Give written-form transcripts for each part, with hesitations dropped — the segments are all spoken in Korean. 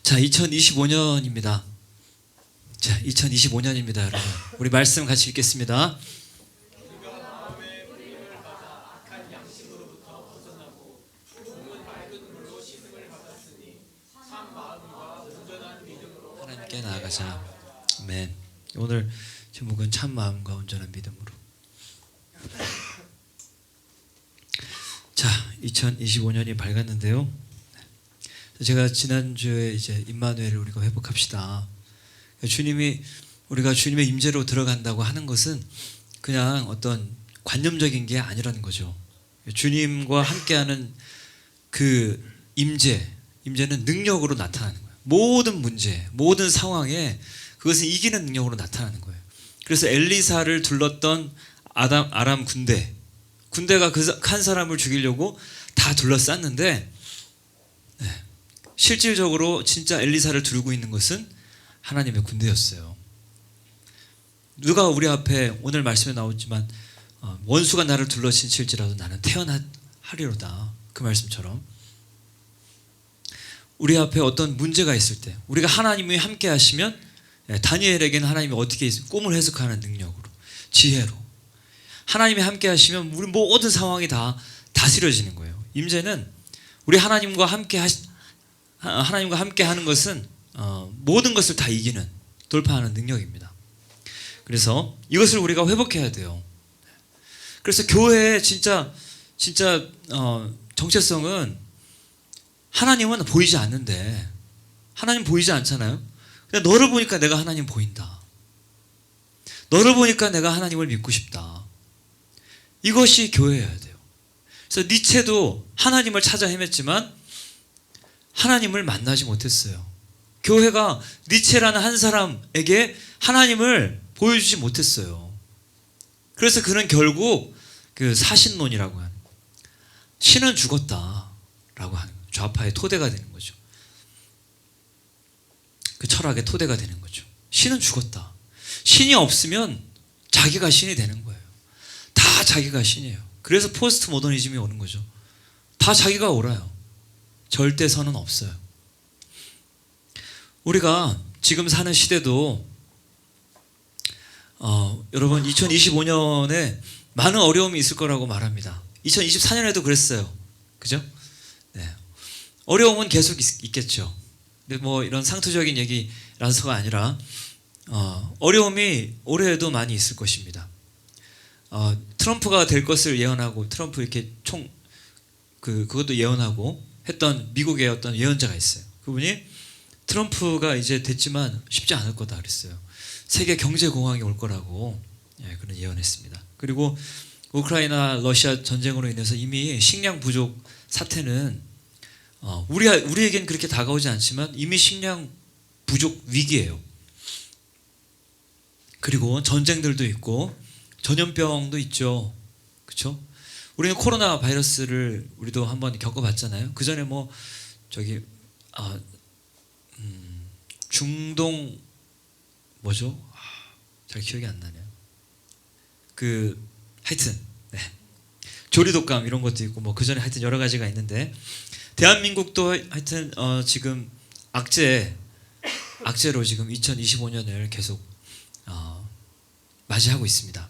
자, 2025년입니다. 자, 2025년입니다, 여러분. 우리 말씀 같이 읽겠습니다. 하나님께 나아가자. 아멘. 오늘 제목은 참 마음과 온전한 믿음으로. 자, 2025년이 밝았는데요. 제가 지난주에 이제 임마누엘을 우리가 회복합시다. 주님이 우리가 주님의 임재로 들어간다고 하는 것은 그냥 어떤 관념적인 게 아니라는 거죠. 주님과 함께하는 그 임재는 능력으로 나타나는 거예요. 모든 문제, 모든 상황에 그것을 이기는 능력으로 나타나는 거예요. 그래서 엘리사를 둘렀던 아람 군대가 그 한 사람을 죽이려고 다 둘러쌌는데, 실질적으로 진짜 엘리사를 두르고 있는 것은 하나님의 군대였어요. 누가 우리 앞에 오늘 말씀에 나오지만 원수가 나를 둘러친칠지라도 나는 태어나리로다, 그 말씀처럼 우리 앞에 어떤 문제가 있을 때 우리가 하나님이 함께 하시면, 다니엘에게는 하나님이 어떻게 꿈을 해석하는 능력으로, 지혜로 하나님이 함께 하시면 우리 모든 상황이 다 다스려지는 거예요. 임재는 우리 하나님과 함께 하는 것은 모든 것을 다 이기는, 돌파하는 능력입니다. 그래서 이것을 우리가 회복해야 돼요. 그래서 교회의 진짜 정체성은, 하나님은 보이지 않는데, 하나님 보이지 않잖아요. 근데 너를 보니까 내가 하나님 보인다. 너를 보니까 내가 하나님을 믿고 싶다. 이것이 교회여야 돼요. 그래서 니체도 하나님을 찾아 헤맸지만 하나님을 만나지 못했어요. 교회가 니체라는 한 사람에게 하나님을 보여주지 못했어요. 그래서 그는 결국 그 사신론이라고 하는, 신은 죽었다라고 하는 좌파의 토대가 되는 거죠. 그 철학의 토대가 되는 거죠. 신은 죽었다. 신이 없으면 자기가 신이 되는 거예요. 다 자기가 신이에요. 그래서 포스트 모더니즘이 오는 거죠. 다 자기가 옳아요. 절대선은 없어요. 우리가 지금 사는 시대도 여러분 2025년에 많은 어려움이 있을 거라고 말합니다. 2024년에도 그랬어요. 그죠? 네. 어려움은 계속 있겠죠. 근데 뭐 이런 상투적인 얘기라서가 아니라 어려움이 올해에도 많이 있을 것입니다. 트럼프가 될 것을 예언하고, 트럼프 이렇게 그것도 예언하고 했던 미국의 어떤 예언자가 있어요. 그분이 트럼프가 이제 됐지만 쉽지 않을 거다 그랬어요. 세계 경제 공황이 올 거라고 그런 예언했습니다. 그리고 우크라이나 러시아 전쟁으로 인해서 이미 식량 부족 사태는 우리에겐 그렇게 다가오지 않지만 이미 식량 부족 위기예요. 그리고 전쟁들도 있고 전염병도 있죠. 그렇죠? 우리는 코로나 바이러스를 우리도 한번 겪어봤잖아요. 그 전에 뭐 중동 뭐죠? 잘 기억이 안 나네요. 하여튼 조리독감 이런 것도 있고, 뭐 그 전에 하여튼 여러 가지가 있는데, 대한민국도 하여튼 지금 악재로 지금 2025년을 계속 맞이하고 있습니다.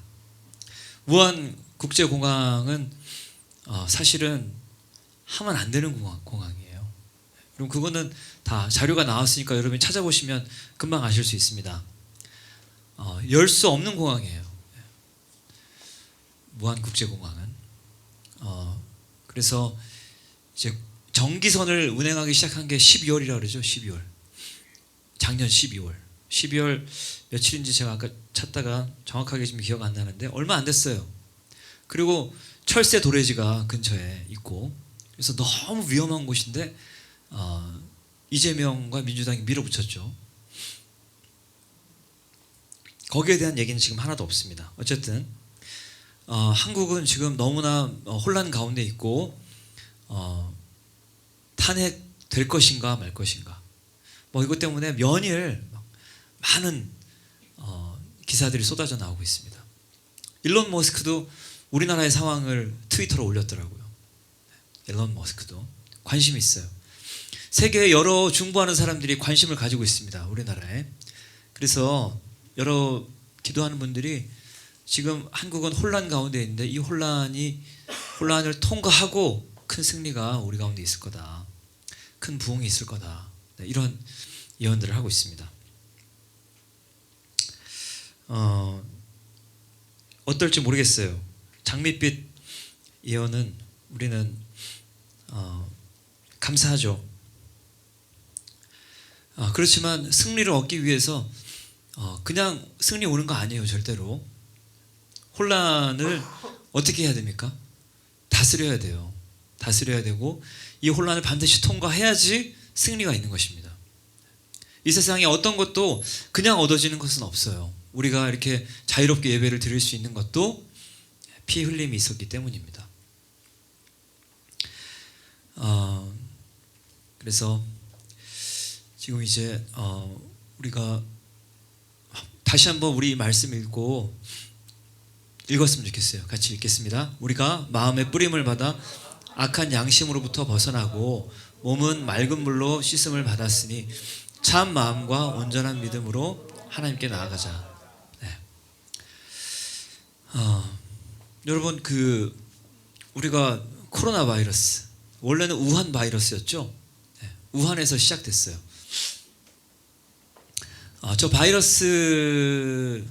우한 국제공항은 사실은 하면 안 되는 공항이에요. 그럼 그거는 다 자료가 나왔으니까 여러분이 찾아보시면 금방 아실 수 있습니다. 열 수 없는 공항이에요. 우한 국제공항은. 그래서 이제 전기선을 운행하기 시작한 게 12월이라고 그러죠. 12월. 작년 12월 며칠인지 제가 아까 찾다가 정확하게 지금 기억 안 나는데 얼마 안 됐어요. 그리고 철새 도래지가 근처에 있고, 그래서 너무 위험한 곳인데 이재명과 민주당이 밀어붙였죠. 거기에 대한 얘기는 지금 하나도 없습니다. 어쨌든 한국은 지금 너무나 혼란 가운데 있고, 탄핵될 것인가 말 것인가, 뭐 이것 때문에 연일 많은 기사들이 쏟아져 나오고 있습니다. 일론 머스크도 우리나라의 상황을 트위터로 올렸더라고요. 일론 머스크도 관심이 있어요. 세계에 여러 중보하는 사람들이 관심을 가지고 있습니다. 우리나라에. 그래서 여러 기도하는 분들이 지금 한국은 혼란 가운데 있는데 이 혼란을 통과하고 큰 승리가 우리 가운데 있을 거다. 큰 부흥이 있을 거다. 네, 이런 예언들을 하고 있습니다. 어떨지 모르겠어요. 장밋빛 예언은 우리는 감사하죠. 그렇지만 승리를 얻기 위해서 그냥 승리 오는 거 아니에요. 절대로. 혼란을 어떻게 해야 됩니까? 다스려야 돼요. 다스려야 되고 이 혼란을 반드시 통과해야지 승리가 있는 것입니다. 이 세상에 어떤 것도 그냥 얻어지는 것은 없어요. 우리가 이렇게 자유롭게 예배를 드릴 수 있는 것도 피 흘림이 있었기 때문입니다. 그래서 지금 이제 우리가 다시 한번 우리 말씀 읽었으면 좋겠어요. 같이 읽겠습니다. 우리가 마음의 뿌림을 받아 악한 양심으로부터 벗어나고 몸은 맑은 물로 씻음을 받았으니 참 마음과 온전한 믿음으로 하나님께 나아가자. 네. 여러분 우리가 코로나 바이러스 원래는 우한 바이러스였죠. 네. 우한에서 시작됐어요. 저 바이러스가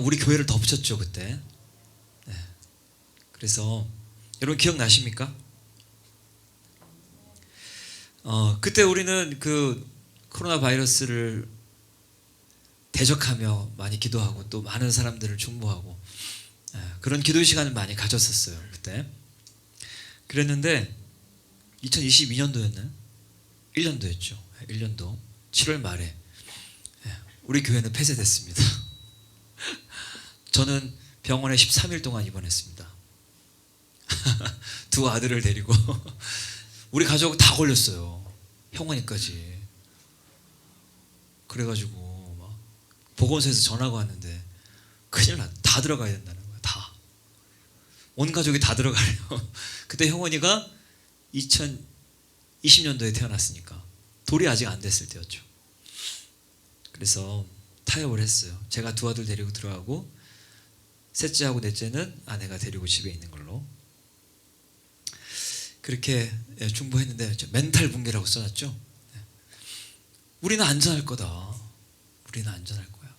우리 교회를 덮쳤죠 그때. 네. 그래서 여러분 기억나십니까? 그때 우리는 그 코로나 바이러스를 대적하며 많이 기도하고 또 많은 사람들을 중보하고 그런 기도 시간을 많이 가졌었어요 그때. 그랬는데 2022년도였나요? 1년도였죠. 1년도 7월 말에 우리 교회는 폐쇄됐습니다. 저는 병원에 13일 동안 입원했습니다. 두 아들을 데리고 우리 가족 다 걸렸어요. 형원이까지. 그래가지고 막 보건소에서 전화가 왔는데 큰일 났다. 다 들어가야 된다는 거야. 다. 온 가족이 다 들어가래요. 그때 형원이가 2020년도에 태어났으니까 돌이 아직 안 됐을 때였죠. 그래서 타협을 했어요. 제가 두 아들 데리고 들어가고 셋째하고 넷째는 아내가 데리고 집에 있는 걸로. 그렇게 중보했는데 멘탈 붕괴라고 써놨죠. 우리는 안전할 거다. 우리는 안전할 거야.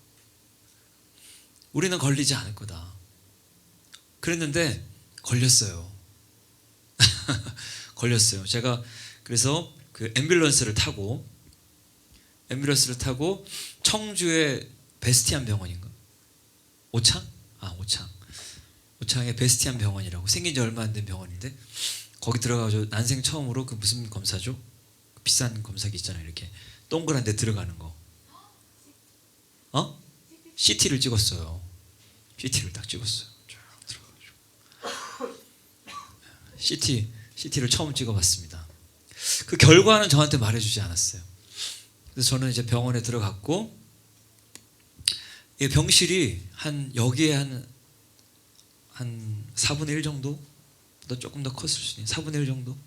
우리는 걸리지 않을 거다. 그랬는데 걸렸어요. 걸렸어요. 제가 그래서 그 앰뷸런스를 타고 청주의 베스티안 병원인가? 오창의 베스티안 병원이라고 생긴 지 얼마 안 된 병원인데 거기 들어가서 난생 처음으로 그 무슨 검사죠? 비싼 검사기 있잖아요. 이렇게 동그란 데 들어가는 거. CT를 찍었어요. CT를 딱 찍었어요. 들어가가지고 CT를 처음 찍어봤습니다. 그 결과는 저한테 말해주지 않았어요. 그래서 저는 이제 병원에 들어갔고 이 병실이 여기에 한 4분의 1 정도? 조금 더 컸을 수 있는 4분의 1 정도?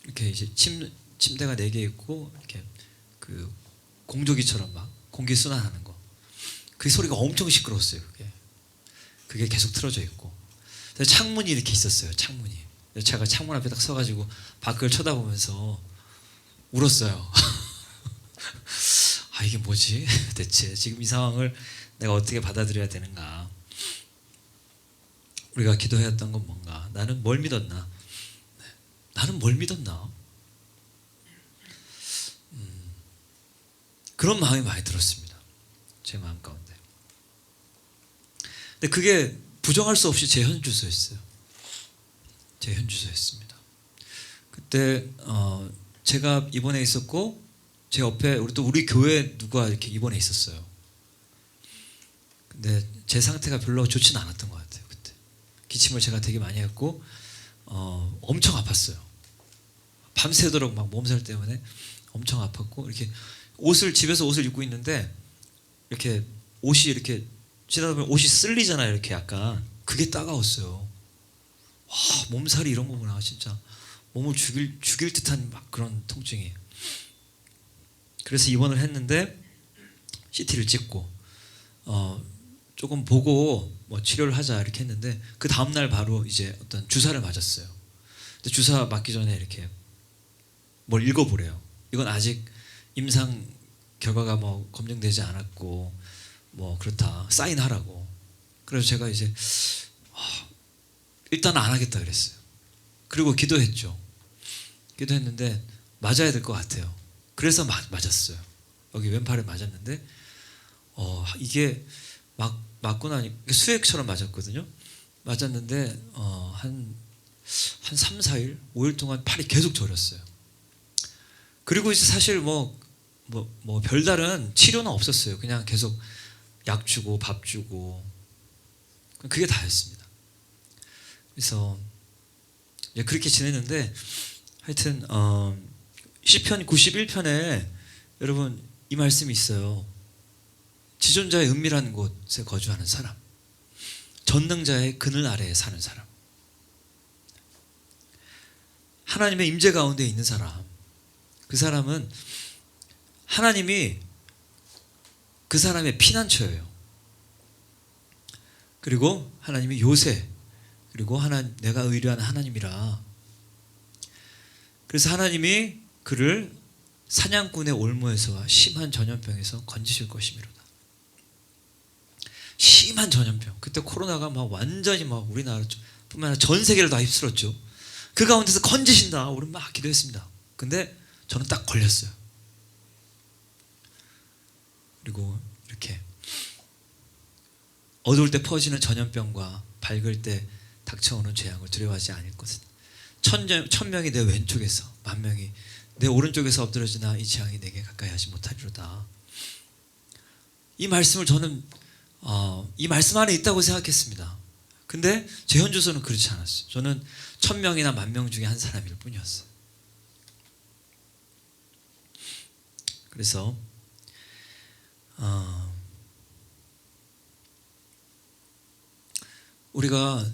이렇게 이제 침대가 4개 있고 이렇게 그 공조기처럼 막 공기 순환하는 거. 그 소리가 엄청 시끄러웠어요. 그게 계속 틀어져 있고. 창문이 이렇게 있었어요. 창문이. 제가 창문 앞에 딱 서가지고 밖을 쳐다보면서 울었어요. 이게 뭐지? 대체 지금 이 상황을 내가 어떻게 받아들여야 되는가? 우리가 기도해왔던 건 뭔가? 나는 뭘 믿었나? 나는 뭘 믿었나? 그런 마음이 많이 들었습니다. 제 마음 가운데. 근데 그게 부정할 수 없이 제 현주소였어요. 제 현주소였습니다. 그때 제가 입원해 있었고 제 옆에 우리 교회 누가 이렇게 입원해 있었어요. 근데 제 상태가 별로 좋진 않았던 것 같아요. 그때 기침을 제가 되게 많이 했고 엄청 아팠어요. 밤새도록 막 몸살 때문에 엄청 아팠고 이렇게 집에서 옷을 입고 있는데 이렇게 옷이 이렇게 지나다 보면 옷이 쓸리잖아요. 이렇게 약간 그게 따가웠어요. 와, 몸살이 이런 거구나. 진짜 몸을 죽일 듯한 막 그런 통증이에요. 그래서 입원을 했는데 CT를 찍고 조금 보고 뭐 치료를 하자 이렇게 했는데 그 다음 날 바로 이제 어떤 주사를 맞았어요. 근데 주사 맞기 전에 이렇게 뭘 읽어보래요. 이건 아직 임상 결과가 뭐 검증되지 않았고 뭐 그렇다 사인하라고. 그래서 제가 이제 일단 안 하겠다 그랬어요. 그리고 기도했죠. 기도했는데 맞아야 될 것 같아요. 그래서 맞았어요. 여기 왼팔에 맞았는데 이게 맞고 나니 수액처럼 맞았거든요. 맞았는데 한 3, 4일, 5일 동안 팔이 계속 저렸어요. 그리고 이제 사실 뭐 별다른 치료는 없었어요. 그냥 계속 약 주고 밥 주고 그게 다였습니다. 그래서 이제 그렇게 지냈는데 하여튼 시편 91편에 여러분 이 말씀이 있어요. 지존자의 은밀한 곳에 거주하는 사람, 전능자의 그늘 아래에 사는 사람, 하나님의 임재 가운데 있는 사람, 그 사람은 하나님이 그 사람의 피난처예요. 그리고 하나님이 요새, 그리고 내가 의뢰한 하나님이라. 그래서 하나님이 그를 사냥꾼의 올무에서와 심한 전염병에서 건지실 것이미로다. 심한 전염병. 그때 코로나가 막 완전히 막 우리나라 뿐만 아니라 전 세계를 다 휩쓸었죠. 그 가운데서 건지신다. 우리 막 기도했습니다. 근데 저는 딱 걸렸어요. 그리고 이렇게 어두울 때 퍼지는 전염병과 밝을 때 닥쳐오는 재앙을 두려워하지 않을 것은 1,000명이 내 왼쪽에서 10,000명이 내 오른쪽에서 엎드러지나 이 재앙이 내게 가까이 하지 못하리로다. 이 말씀을 저는 이 말씀 안에 있다고 생각했습니다. 근데 제 현주소는 그렇지 않았어요. 저는 1,000명이나 10,000명 중에 한 사람일 뿐이었어요. 그래서 우리가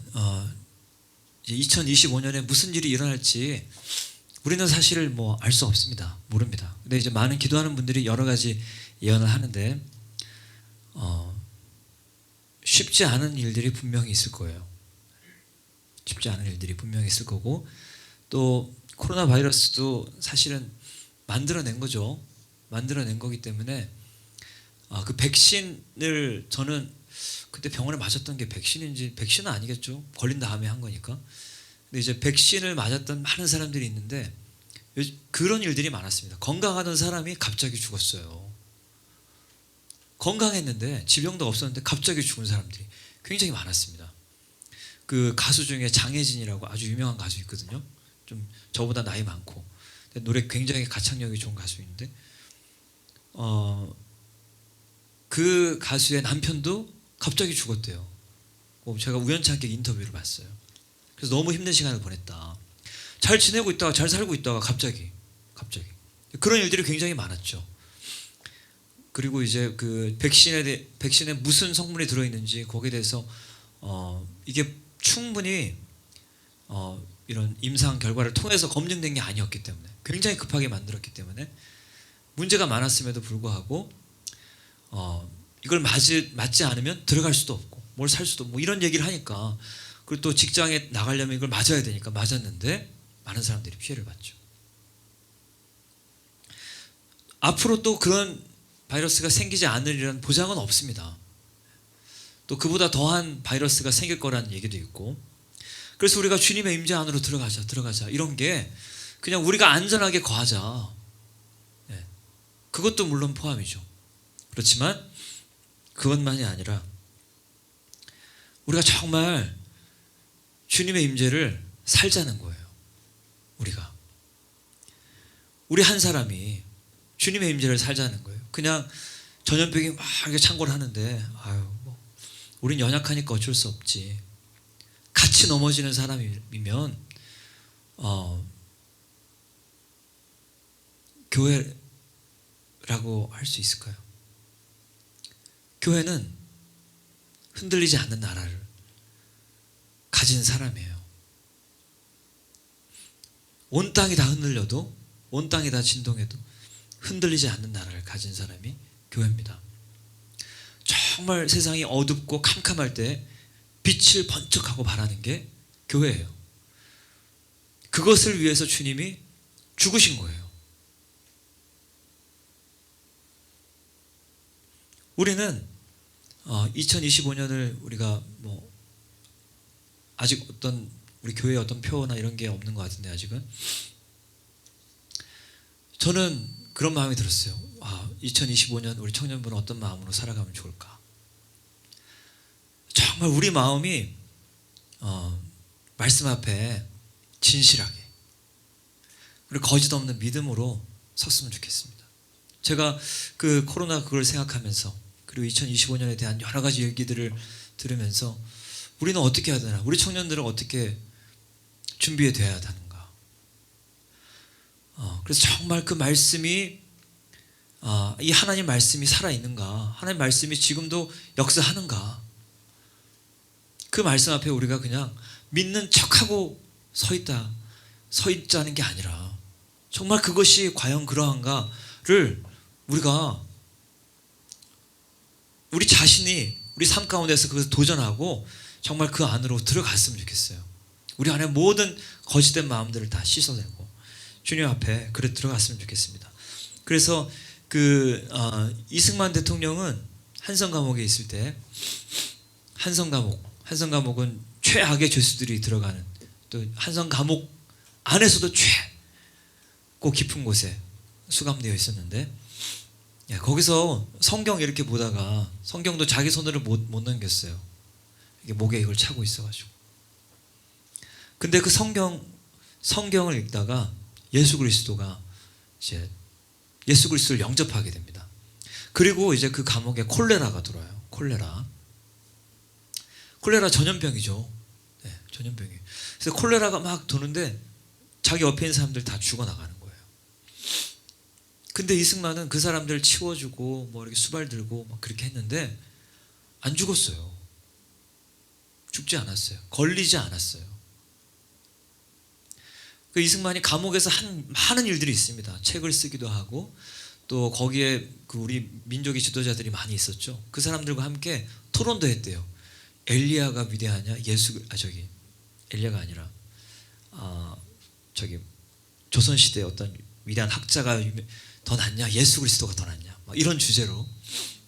이제 2025년에 무슨 일이 일어날지 우리는 사실 뭐 알 수 없습니다. 모릅니다. 근데 이제 많은 기도하는 분들이 여러 가지 예언을 하는데 쉽지 않은 일들이 분명히 있을 거예요. 쉽지 않은 일들이 분명히 있을 거고, 또 코로나 바이러스도 사실은 만들어낸 거죠. 만들어낸 거기 때문에 그 백신을 저는 그때 병원에 맞았던 게 백신은 아니겠죠. 걸린 다음에 한 거니까. 근데 이제 백신을 맞았던 많은 사람들이 있는데 그런 일들이 많았습니다. 건강하던 사람이 갑자기 죽었어요. 건강했는데 지병도 없었는데 갑자기 죽은 사람들이 굉장히 많았습니다. 그 가수 중에 장혜진이라고 아주 유명한 가수 있거든요. 좀 저보다 나이 많고 노래 굉장히 가창력이 좋은 가수인데 그 가수의 남편도 갑자기 죽었대요. 제가 우연찮게 인터뷰를 봤어요. 그래서 너무 힘든 시간을 보냈다. 잘 지내고 있다가 잘 살고 있다가 갑자기 그런 일들이 굉장히 많았죠. 그리고 이제 그 백신에 무슨 성분이 들어있는지 거기에 대해서 이게 충분히 이런 임상 결과를 통해서 검증된 게 아니었기 때문에 굉장히 급하게 만들었기 때문에 문제가 많았음에도 불구하고 이걸 맞지 않으면 들어갈 수도 없고 뭘 살 수도 뭐 이런 얘기를 하니까, 그리고 또 직장에 나가려면 이걸 맞아야 되니까 맞았는데 많은 사람들이 피해를 봤죠. 앞으로 또 그런 바이러스가 생기지 않으리라는 보장은 없습니다. 또 그보다 더한 바이러스가 생길 거라는 얘기도 있고, 그래서 우리가 주님의 임재 안으로 들어가자 이런 게 그냥 우리가 안전하게 거하자. 네. 그것도 물론 포함이죠. 그렇지만 그것만이 아니라 우리가 정말 주님의 임재를 살자는 거예요. 우리 한 사람이 주님의 임재를 살자는 거예요. 그냥 전염병이 막 이렇게 창궐 하는데 우린 연약하니까 어쩔 수 없지. 같이 넘어지는 사람이면 교회라고 할 수 있을까요? 교회는 흔들리지 않는 나라를 가진 사람이에요. 온 땅이 다 흔들려도, 온 땅이 다 진동해도 흔들리지 않는 나라를 가진 사람이 교회입니다. 정말 세상이 어둡고 캄캄할 때 빛을 번쩍하고 바라는 게 교회예요. 그것을 위해서 주님이 죽으신 거예요. 우리는 2025년을 우리가 뭐 아직 어떤 우리 교회의 어떤 표나 이런 게 없는 것 같은데, 아직은 저는 그런 마음이 들었어요. 2025년 우리 청년부는 어떤 마음으로 살아가면 좋을까? 정말 우리 마음이 말씀 앞에 진실하게, 그리고 거짓 없는 믿음으로 섰으면 좋겠습니다. 제가 그 코로나 그걸 생각하면서, 그리고 2025년에 대한 여러 가지 얘기들을 들으면서 우리는 어떻게 해야 되나? 우리 청년들은 어떻게 준비해 돼야 하는가? 그래서 정말 그 말씀이 이 하나님 말씀이 살아있는가? 하나님 말씀이 지금도 역사하는가? 그 말씀 앞에 우리가 그냥 믿는 척하고 서 있자는 게 아니라 정말 그것이 과연 그러한가를 우리가 우리 자신이 우리 삶 가운데서 그것을 도전하고 정말 그 안으로 들어갔으면 좋겠어요. 우리 안에 모든 거짓된 마음들을 다 씻어내고 주님 앞에 그래 들어갔으면 좋겠습니다. 그래서 이승만 대통령은 한성 감옥에 있을 때, 한성 감옥은 최악의 죄수들이 들어가는, 또 한성 감옥 안에서도 최고 깊은 곳에 수감되어 있었는데, 거기서 성경 이렇게 보다가 성경도 자기 손으로 못 넘겼어요. 이게 목에 이걸 차고 있어가지고. 근데 그 성경을 읽다가 예수 그리스도가 이제 예수 그리스도를 영접하게 됩니다. 그리고 이제 그 감옥에 콜레라가 들어와요. 콜레라 전염병이죠. 네, 전염병이. 그래서 콜레라가 막 도는데 자기 옆에 있는 사람들 다 죽어나가는 거예요. 근데 이승만은 그 사람들 치워주고 뭐 이렇게 수발 들고 막 그렇게 했는데 안 죽었어요. 죽지 않았어요. 걸리지 않았어요. 그 이승만이 감옥에서 한 많은 일들이 있습니다. 책을 쓰기도 하고, 또 거기에 그 우리 민족의 지도자들이 많이 있었죠. 그 사람들과 함께 토론도 했대요. 엘리야가 위대하냐? 엘리야가 아니라 조선시대의 어떤 위대한 학자가 더 낫냐? 예수 그리스도가 더 낫냐? 이런 주제로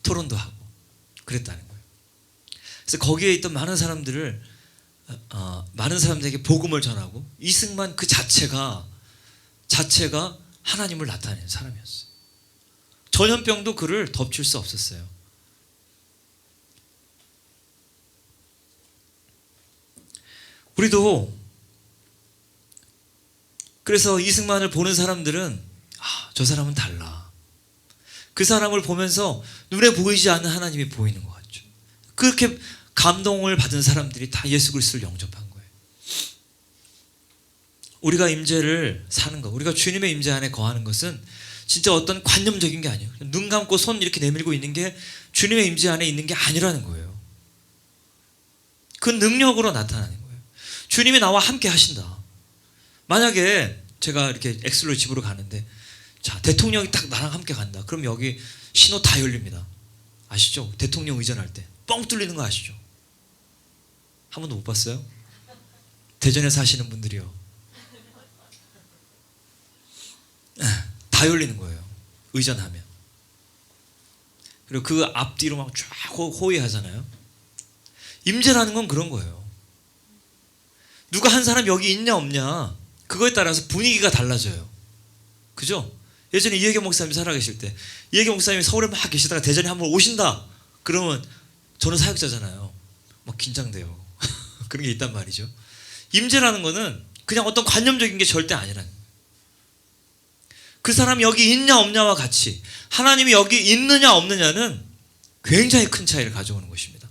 토론도 하고 그랬다는 거예요. 그래서 거기에 있던 많은 사람들에게 복음을 전하고, 이승만 그 자체가 하나님을 나타내는 사람이었어요. 전염병도 그를 덮칠 수 없었어요. 우리도 그래서 이승만을 보는 사람들은 저 사람은 달라. 그 사람을 보면서 눈에 보이지 않는 하나님이 보이는 것 같죠. 그렇게 감동을 받은 사람들이 다 예수 그리스도를 영접한 거예요. 우리가 임재를 사는 것, 우리가 주님의 임재 안에 거하는 것은 진짜 어떤 관념적인 게 아니에요. 눈 감고 손 이렇게 내밀고 있는 게 주님의 임재 안에 있는 게 아니라는 거예요. 그 능력으로 나타나는 거예요. 주님이 나와 함께 하신다. 만약에 제가 이렇게 엑슬로 집으로 가는데, 자, 대통령이 딱 나랑 함께 간다. 그럼 여기 신호 다 열립니다. 아시죠? 대통령 의전할 때 뻥 뚫리는 거 아시죠? 한 번도 못 봤어요? 대전에 사시는 분들이요. 다 열리는 거예요. 의전하면. 그리고 그 앞뒤로 막 쫙 호위하잖아요. 임재라는 건 그런 거예요. 누가 한 사람 여기 있냐 없냐, 그거에 따라서 분위기가 달라져요. 그죠? 예전에 이혜경 목사님이 살아계실 때, 이혜경 목사님이 서울에 막 계시다가 대전에 한번 오신다 그러면 저는 사역자잖아요. 막 긴장돼요. 그런 게 있단 말이죠. 임재라는 거는 그냥 어떤 관념적인 게 절대 아니라는 거예요. 그 사람이 여기 있냐 없냐와 같이 하나님이 여기 있느냐 없느냐는 굉장히 큰 차이를 가져오는 것입니다.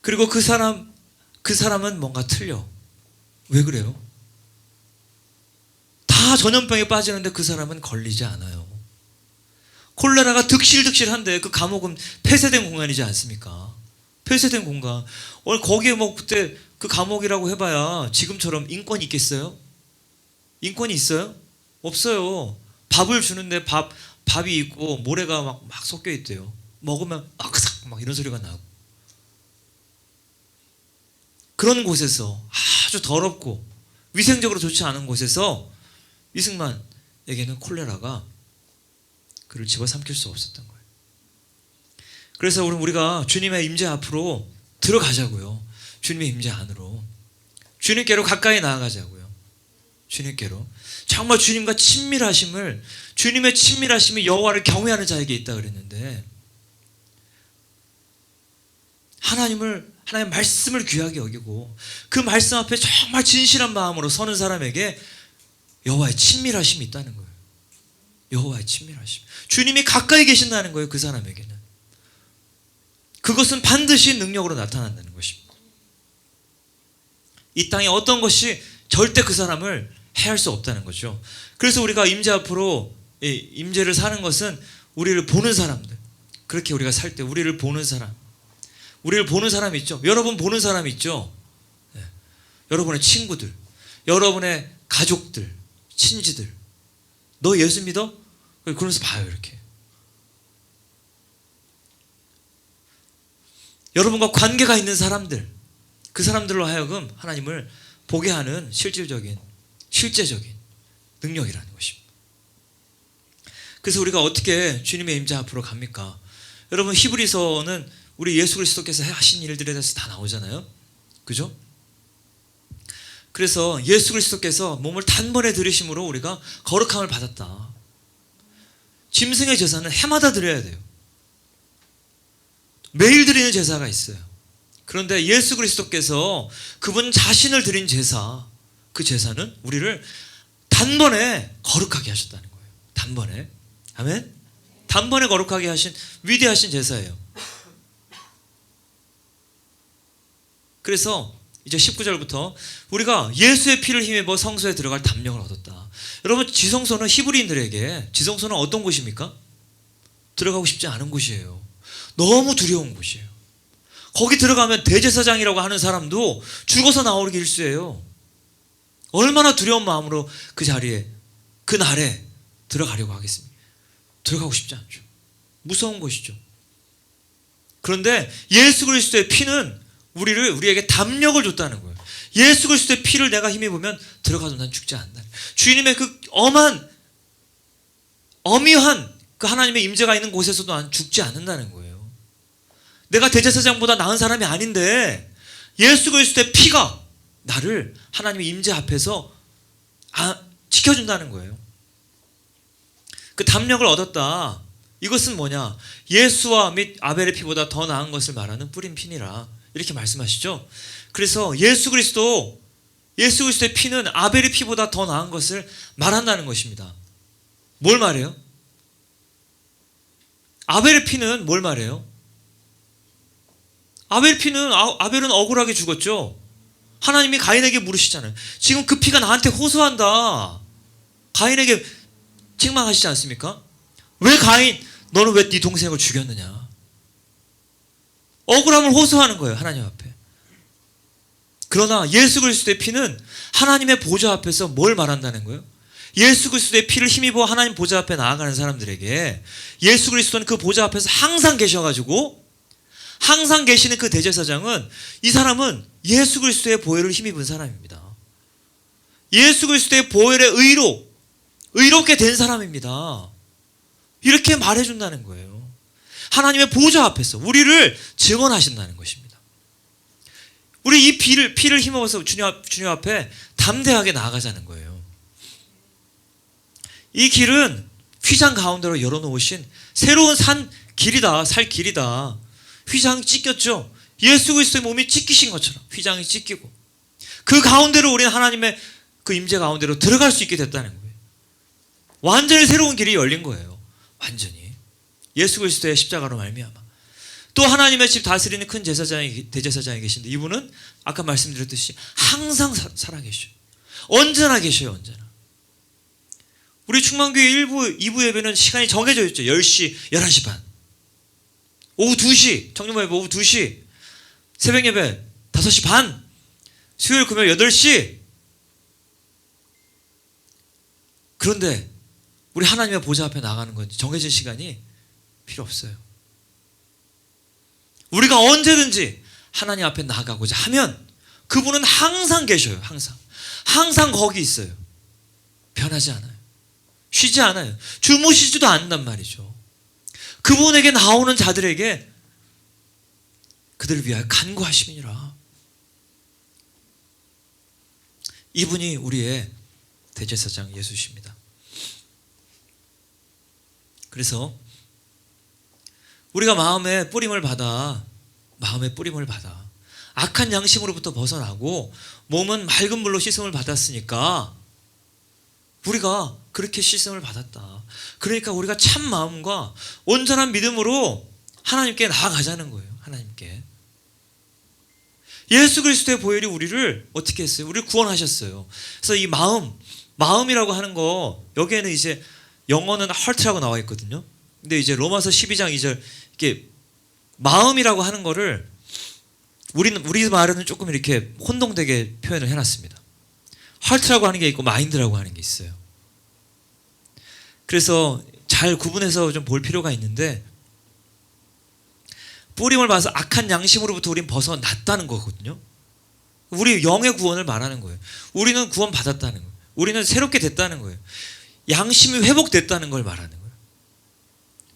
그리고 그 사람은 뭔가 틀려. 왜 그래요? 다 전염병에 빠지는데 그 사람은 걸리지 않아요. 콜레라가 득실득실한데 그 감옥은 폐쇄된 공간이지 않습니까? 폐쇄된 공간. 거기에 뭐 그때 그 감옥이라고 해봐야 지금처럼 인권이 있겠어요? 인권이 있어요? 없어요. 밥을 주는데 밥이 있고 모래가 막 섞여 있대요. 먹으면 아크삭 막 이런 소리가 나고. 그런 곳에서 아주 더럽고 위생적으로 좋지 않은 곳에서 이승만에게는 콜레라가 그를 집어삼킬 수 없었던 거예요. 그래서 우리가 주님의 임재 앞으로 들어가자고요. 주님의 임재 안으로. 주님께로 가까이 나아가자고요. 주님께로. 정말 주님과 주님의 친밀하심이 여호와를 경외하는 자에게 있다 그랬는데, 하나님의 말씀을 귀하게 여기고 그 말씀 앞에 정말 진실한 마음으로 서는 사람에게 여호와의 친밀하심이 있다는 거예요. 여호와의 친밀하심. 주님이 가까이 계신다는 거예요. 그 사람에게는. 그것은 반드시 능력으로 나타난다는 것입니다. 이 땅에 어떤 것이 절대 그 사람을 해할 수 없다는 거죠. 그래서 우리가 임재 앞으로 임재를 사는 것은 우리를 보는 사람들, 그렇게 우리가 살 때 우리를 보는 사람 있죠. 여러분 보는 사람 있죠. 네. 여러분의 친구들, 여러분의 가족들, 친지들, 너 예수 믿어? 그러면서 봐요. 이렇게 여러분과 관계가 있는 사람들, 그 사람들로 하여금 하나님을 보게 하는 실제적인 능력이라는 것입니다. 그래서 우리가 어떻게 주님의 임재 앞으로 갑니까? 여러분, 히브리서는 우리 예수 그리스도께서 하신 일들에 대해서 다 나오잖아요. 그죠? 그래서 예수 그리스도께서 몸을 단번에 들이심으로 우리가 거룩함을 받았다. 짐승의 제사는 해마다 드려야 돼요. 매일 드리는 제사가 있어요. 그런데 예수 그리스도께서 그분 자신을 드린 제사, 그 제사는 우리를 단번에 거룩하게 하셨다는 거예요. 단번에. 아멘? 단번에 거룩하게 하신 위대하신 제사예요. 그래서 이제 19절부터 우리가 예수의 피를 힘입어 성소에 들어갈 담력을 얻었다. 여러분, 지성소는 히브리인들에게 지성소는 어떤 곳입니까? 들어가고 싶지 않은 곳이에요. 너무 두려운 곳이에요. 거기 들어가면 대제사장이라고 하는 사람도 죽어서 나오기 일쑤예요. 얼마나 두려운 마음으로 그 자리에, 그 날에 들어가려고 하겠습니까? 들어가고 싶지 않죠. 무서운 곳이죠. 그런데 예수 그리스도의 피는 우리에게 담력을 줬다는 거예요. 예수 그리스도의 피를 내가 힘입으면 들어가도 난 죽지 않는다. 주님의 그 어미한 그 하나님의 임재가 있는 곳에서도 난 죽지 않는다는 거예요. 내가 대제사장보다 나은 사람이 아닌데 예수 그리스도의 피가 나를 하나님의 임재 앞에서 지켜준다는 거예요. 그 담력을 얻었다. 이것은 뭐냐? 예수와 및 아벨의 피보다 더 나은 것을 말하는 뿌린 피니라. 이렇게 말씀하시죠. 그래서 예수 그리스도의 피는 아벨의 피보다 더 나은 것을 말한다는 것입니다. 뭘 말해요? 아벨의 피는 뭘 말해요? 아벨은 억울하게 죽었죠. 하나님이 가인에게 물으시잖아요. 지금 그 피가 나한테 호소한다. 가인에게 책망하시지 않습니까? 왜 가인, 너는 왜 네 동생을 죽였느냐? 억울함을 호소하는 거예요, 하나님 앞에. 그러나 예수 그리스도의 피는 하나님의 보좌 앞에서 뭘 말한다는 거예요? 예수 그리스도의 피를 힘입어 하나님 보좌 앞에 나아가는 사람들에게 예수 그리스도는 그 보좌 앞에서 항상 계셔가지고, 항상 계시는 그 대제사장은, 이 사람은 예수 그리스도의 보혈을 힘입은 사람입니다. 예수 그리스도의 보혈의 의롭게 된 사람입니다. 이렇게 말해준다는 거예요. 하나님의 보좌 앞에서 우리를 증언하신다는 것입니다. 우리 이 피를 힘입어서 주님 앞에 담대하게 나아가자는 거예요. 이 길은 휘장 가운데로 열어놓으신 새로운 살 길이다. 휘장이 찢겼죠. 예수 그리스도의 몸이 찢기신 것처럼 휘장이 찢기고 그 가운데로 우리는 하나님의 그 임재 가운데로 들어갈 수 있게 됐다는 거예요. 완전히 새로운 길이 열린 거예요. 완전히 예수 그리스도의 십자가로 말미암아. 또 하나님의 집 다스리는 큰 대제사장이 계신데, 이분은 아까 말씀드렸듯이 항상 살아계셔요. 언제나 계셔요. 언제나. 우리 충만교회 2부 예배는 시간이 정해져 있죠. 10시, 11시 반. 오후 2시, 청년부 예배 오후 2시, 새벽 예배 5시 반. 수요일 금요일 8시. 그런데 우리 하나님의 보좌 앞에 나가는 건 정해진 시간이 필요 없어요. 우리가 언제든지 하나님 앞에 나가고자 하면 그분은 항상 계셔요. 항상 거기 있어요. 변하지 않아요. 쉬지 않아요. 주무시지도 않는단 말이죠. 그분에게 나오는 자들에게 그들을 위하여 간구하심이니라. 이분이 우리의 대제사장 예수십니다. 그래서 우리가 마음의 뿌림을 받아 악한 양심으로부터 벗어나고 몸은 맑은 물로 씻음을 받았으니까 우리가 그렇게 씻음을 받았다. 그러니까 우리가 참 마음과 온전한 믿음으로 하나님께 나아가자는 거예요. 하나님께. 예수 그리스도의 보혈이 우리를 어떻게 했어요? 우리를 구원하셨어요. 그래서 이 마음이라고 하는 거, 여기에는 이제 영어는 heart라고 나와 있거든요. 근데 이제 로마서 12장 2절 이게 마음이라고 하는 거를 우리 말에는 조금 이렇게 혼동되게 표현을 해놨습니다. heart라고 하는 게 있고 mind라고 하는 게 있어요. 그래서 잘 구분해서 좀 볼 필요가 있는데, 뿌림을 봐서 악한 양심으로부터 우린 벗어났다는 거거든요. 우리 영의 구원을 말하는 거예요. 우리는 구원 받았다는 거예요. 우리는 새롭게 됐다는 거예요. 양심이 회복됐다는 걸 말하는 거예요.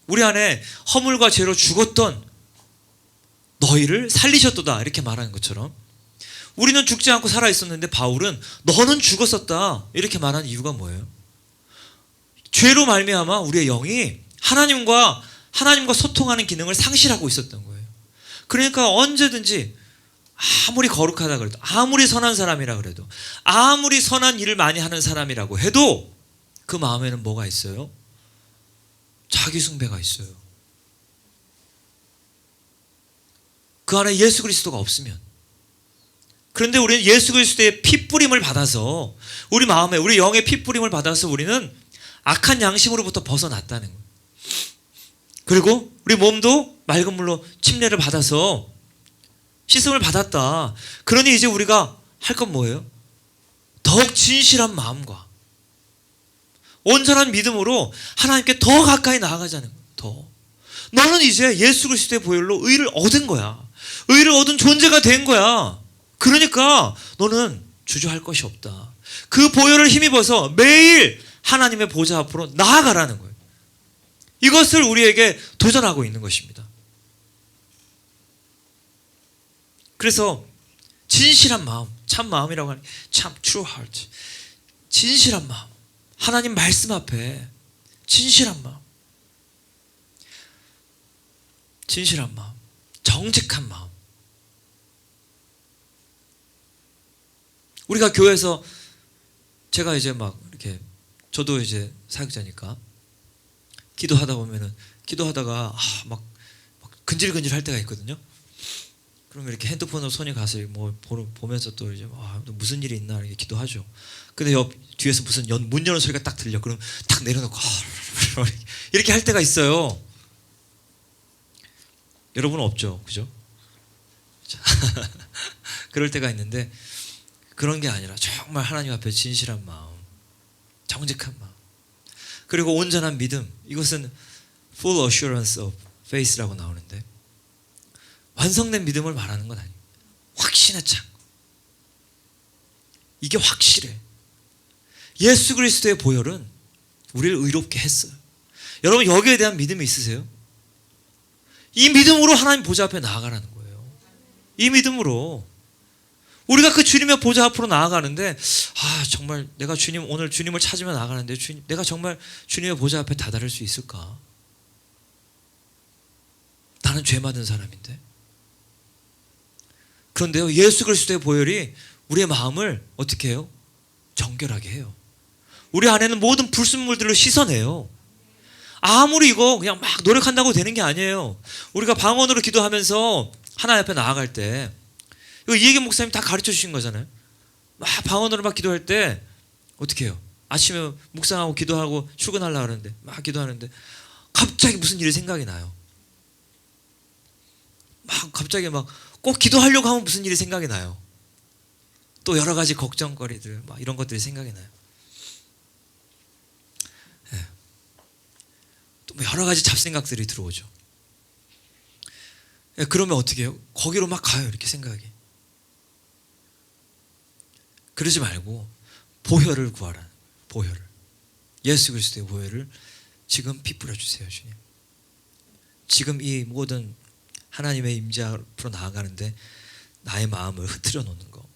우리 안에 허물과 죄로 죽었던 너희를 살리셨도다 이렇게 말하는 것처럼, 우리는 죽지 않고 살아 있었는데 바울은 너는 죽었었다 이렇게 말하는 이유가 뭐예요? 죄로 말미암아 우리의 영이 하나님과 소통하는 기능을 상실하고 있었던 거예요. 그러니까 언제든지 아무리 거룩하다 그래도, 아무리 선한 사람이라 그래도, 아무리 선한 일을 많이 하는 사람이라고 해도 그 마음에는 뭐가 있어요? 자기 숭배가 있어요. 그 안에 예수 그리스도가 없으면. 그런데 우리는 예수 그리스도의 피 뿌림을 받아서, 우리 마음에, 우리 영의 피 뿌림을 받아서 우리는 악한 양심으로부터 벗어났다는 거예요. 그리고 우리 몸도 맑은 물로 침례를 받아서 씻음을 받았다. 그러니 이제 우리가 할 건 뭐예요? 더욱 진실한 마음과 온전한 믿음으로 하나님께 더 가까이 나아가자는 거예요. 더. 너는 이제 예수 그리스도의 보혈로 의를 얻은 거야. 의를 얻은 존재가 된 거야. 그러니까 너는 주저할 것이 없다. 그 보혈을 힘입어서 매일 하나님의 보좌 앞으로 나아가라는 거예요. 이것을 우리에게 도전하고 있는 것입니다. 그래서 진실한 마음, 참 마음이라고 하는, 참 true heart, 진실한 마음, 하나님 말씀 앞에 진실한 마음, 진실한 마음, 정직한 마음. 우리가 교회에서, 제가 이제 막 이렇게, 저도 이제 사역자니까 기도하다 보면은, 기도하다가 막 근질근질 할 때가 있거든요. 그러면 이렇게 핸드폰으로 손이 가서 뭐 보면서 또 이제 무슨 일이 있나 이렇게 기도하죠. 근데 뒤에서 무슨 문 여는 소리가 딱 들려. 그럼 딱 내려놓고 이렇게 할 때가 있어요. 여러분은 없죠, 그죠? 그럴 때가 있는데, 그런 게 아니라 정말 하나님 앞에 진실한 마음, 정직한 마음, 그리고 온전한 믿음. 이것은 full assurance of faith라고 나오는데, 완성된 믿음을 말하는 건 아니에요. 확신에 찬 거. 이게 확실해. 예수 그리스도의 보혈은 우리를 의롭게 했어요. 여러분, 여기에 대한 믿음이 있으세요? 이 믿음으로 하나님 보좌 앞에 나아가라는 거예요. 이 믿음으로 우리가 그 주님의 보좌 앞으로 나아가는데, 정말 내가 오늘 주님을 찾으며 나아가는데 내가 정말 주님의 보좌 앞에 다다를 수 있을까? 나는 죄 많은 사람인데. 그런데요, 예수 그리스도의 보혈이 우리의 마음을 어떻게 해요? 정결하게 해요. 우리 안에는 모든 불순물들을 씻어내요. 아무리 이거 그냥 막 노력한다고 되는 게 아니에요. 우리가 방언으로 기도하면서 하나님 앞에 나아갈 때, 이거 이혜경 목사님 다 가르쳐 주신 거잖아요. 막 방언으로 막 기도할 때 어떻게 해요? 아침에 묵상하고 기도하고 출근하려고 하는데, 막 기도하는데 갑자기 무슨 일이 생각이 나요. 막 갑자기 막 꼭 기도하려고 하면 무슨 일이 생각이 나요. 또 여러 가지 걱정거리들 막 이런 것들이 생각이 나요. 예. 또 여러 가지 잡생각들이 들어오죠. 예, 그러면 어떻게 해요? 거기로 막 가요. 이렇게 생각이. 그러지 말고 보혈을 구하라. 보혈을. 예수 그리스도의 보혈을 지금 피 뿌려주세요. 주님. 지금 이 모든 하나님의 임재 앞으로 나아가는데 나의 마음을 흐트려 놓는 거,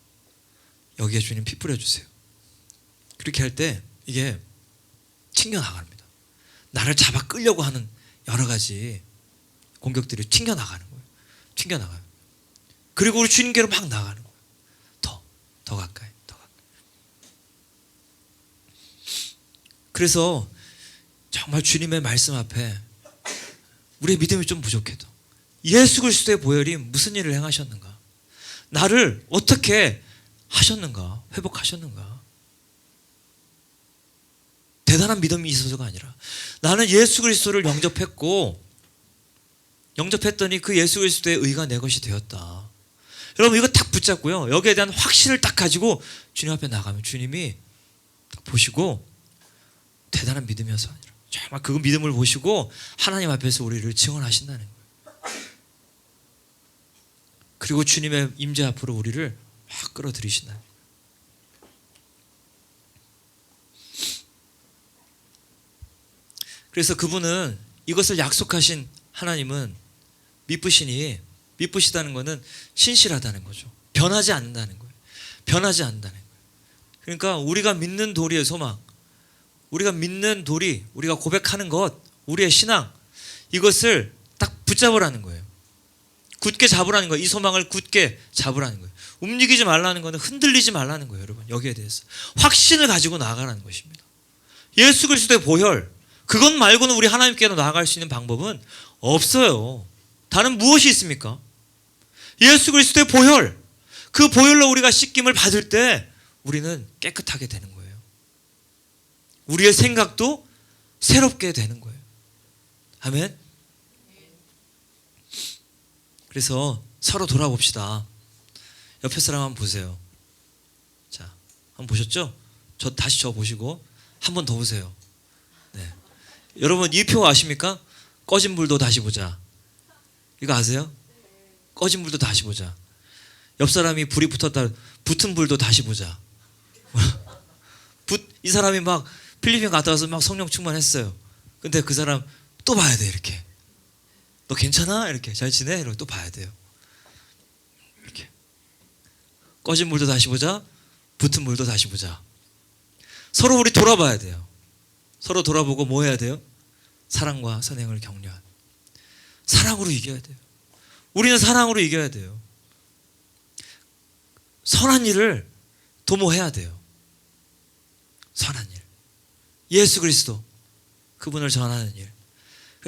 여기에 주님 피 뿌려주세요. 그렇게 할 때 이게 튕겨나갑니다. 나를 잡아 끌려고 하는 여러 가지 공격들이 튕겨나가는 거예요. 튕겨나가요. 그리고 우리 주님께로 막 나가는 거예요. 더 가까이, 더 가까이. 그래서 정말 주님의 말씀 앞에 우리의 믿음이 좀 부족해도 예수 그리스도의 보혈이 무슨 일을 행하셨는가, 나를 어떻게 하셨는가, 회복하셨는가. 대단한 믿음이 있어서가 아니라 나는 예수 그리스도를 영접했더니 그 예수 그리스도의 의가 내 것이 되었다. 여러분 이거 딱 붙잡고요, 여기에 대한 확신을 딱 가지고 주님 앞에 나가면 주님이 딱 보시고, 대단한 믿음이어서 아니라 정말 그 믿음을 보시고 하나님 앞에서 우리를 증언하신다는 거예요. 그리고 주님의 임재 앞으로 우리를 확 끌어들이신다는 거예요. 그래서 그분은, 이것을 약속하신 하나님은 미쁘시다는 것은 신실하다는 거죠. 변하지 않는다는 거예요. 변하지 않는다는 거예요. 그러니까 우리가 믿는 도리의 소망, 우리가 믿는 도리, 우리가 고백하는 것, 우리의 신앙, 이것을 딱 붙잡으라는 거예요. 굳게 잡으라는 거예요. 이 소망을 굳게 잡으라는 거예요. 움직이지 말라는 것은 흔들리지 말라는 거예요. 여러분 여기에 대해서 확신을 가지고 나아가라는 것입니다. 예수 그리스도의 보혈, 그것 말고는 우리 하나님께로 나아갈 수 있는 방법은 없어요. 다른 무엇이 있습니까? 예수 그리스도의 보혈, 그 보혈로 우리가 씻김을 받을 때 우리는 깨끗하게 되는 거예요. 우리의 생각도 새롭게 되는 거예요. 아멘. 그래서 서로 돌아봅시다. 옆에 사람 한번 보세요. 자, 한번 보셨죠? 다시 저 보시고 한 번 더 보세요. 네. 여러분 이 표 아십니까? 꺼진 불도 다시 보자. 이거 아세요? 꺼진 불도 다시 보자. 옆 사람이 불이 붙었다, 붙은 불도 다시 보자. 이 사람이 막 필리핀 갔다 와서 막 성령 충만했어요. 근데 그 사람 또 봐야 돼. 이렇게. 너 괜찮아? 이렇게. 잘 지내? 이러고 또 봐야 돼요. 이렇게. 꺼진 물도 다시 보자. 붙은 물도 다시 보자. 서로 우리 돌아봐야 돼요. 서로 돌아보고 뭐 해야 돼요? 사랑과 선행을 격려한. 사랑으로 이겨야 돼요. 우리는 사랑으로 이겨야 돼요. 선한 일을 도모해야 돼요. 선한 일. 예수 그리스도, 그분을 전하는 일.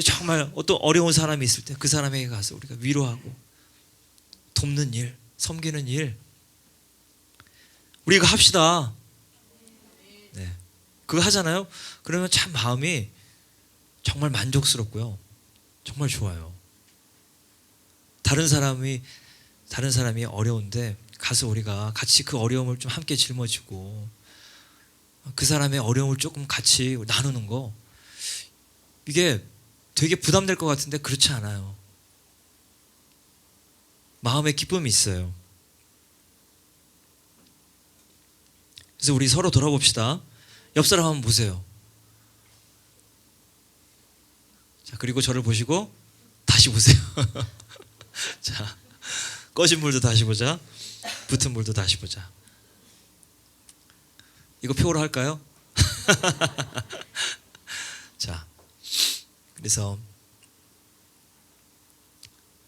정말 어떤 어려운 사람이 있을 때 그 사람에게 가서 우리가 위로하고 돕는 일, 섬기는 일, 우리가 합시다. 네, 그거 하잖아요. 그러면 참 마음이 정말 만족스럽고요, 정말 좋아요. 다른 사람이 어려운데 가서 우리가 같이 그 어려움을 좀 함께 짊어지고 그 사람의 어려움을 조금 같이 나누는 거, 이게 되게 부담될 것 같은데 그렇지 않아요. 마음에 기쁨이 있어요. 그래서 우리 서로 돌아봅시다. 옆 사람 한번 보세요. 자, 그리고 저를 보시고 다시 보세요. 자, 꺼진 물도 다시 보자. 붙은 물도 다시 보자. 이거 표로 할까요? 자, 그래서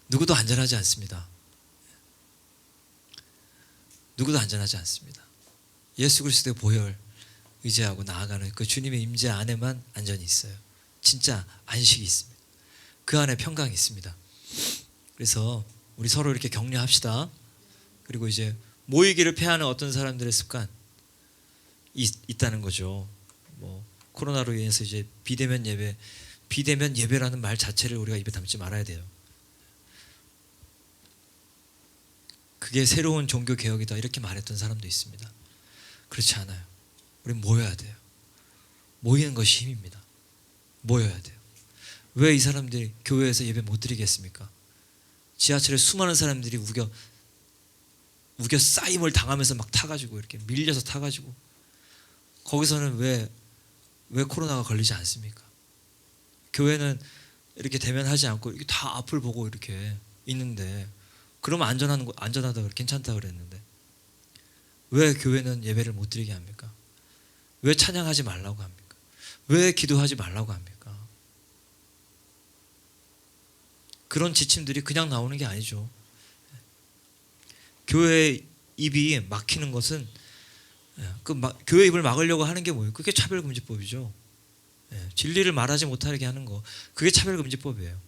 누구도 안전하지 않습니다. 누구도 안전하지 않습니다. 예수 그리스도의 보혈 의지하고 나아가는 그 주님의 임재 안에만 안전이 있어요. 진짜 안식이 있습니다. 그 안에 평강이 있습니다. 그래서 우리 서로 이렇게 격려합시다. 그리고 이제 모이기를 패하는 어떤 사람들의 습관 있다는 거죠. 뭐 코로나로 인해서 이제 비대면 예배라는 말 자체를 우리가 입에 담지 말아야 돼요. 그게 새로운 종교 개혁이다 이렇게 말했던 사람도 있습니다. 그렇지 않아요. 우린 모여야 돼요. 모이는 것이 힘입니다. 모여야 돼요. 왜 이 사람들이 교회에서 예배 못 드리겠습니까? 지하철에 수많은 사람들이 우겨 쌓임을 당하면서 막 타가지고 이렇게 밀려서 타가지고 거기서는 왜 코로나가 걸리지 않습니까? 교회는 이렇게 대면하지 않고 이렇게 다 앞을 보고 이렇게 있는데 그러면 안전하다 괜찮다 그랬는데 왜 교회는 예배를 못 드리게 합니까? 왜 찬양하지 말라고 합니까? 왜 기도하지 말라고 합니까? 그런 지침들이 그냥 나오는 게 아니죠. 교회 입이 막히는 것은 교회 입을 막으려고 하는 게 뭐예요? 그게 차별금지법이죠. 진리를 말하지 못하게 하는 거, 그게 차별금지법이에요.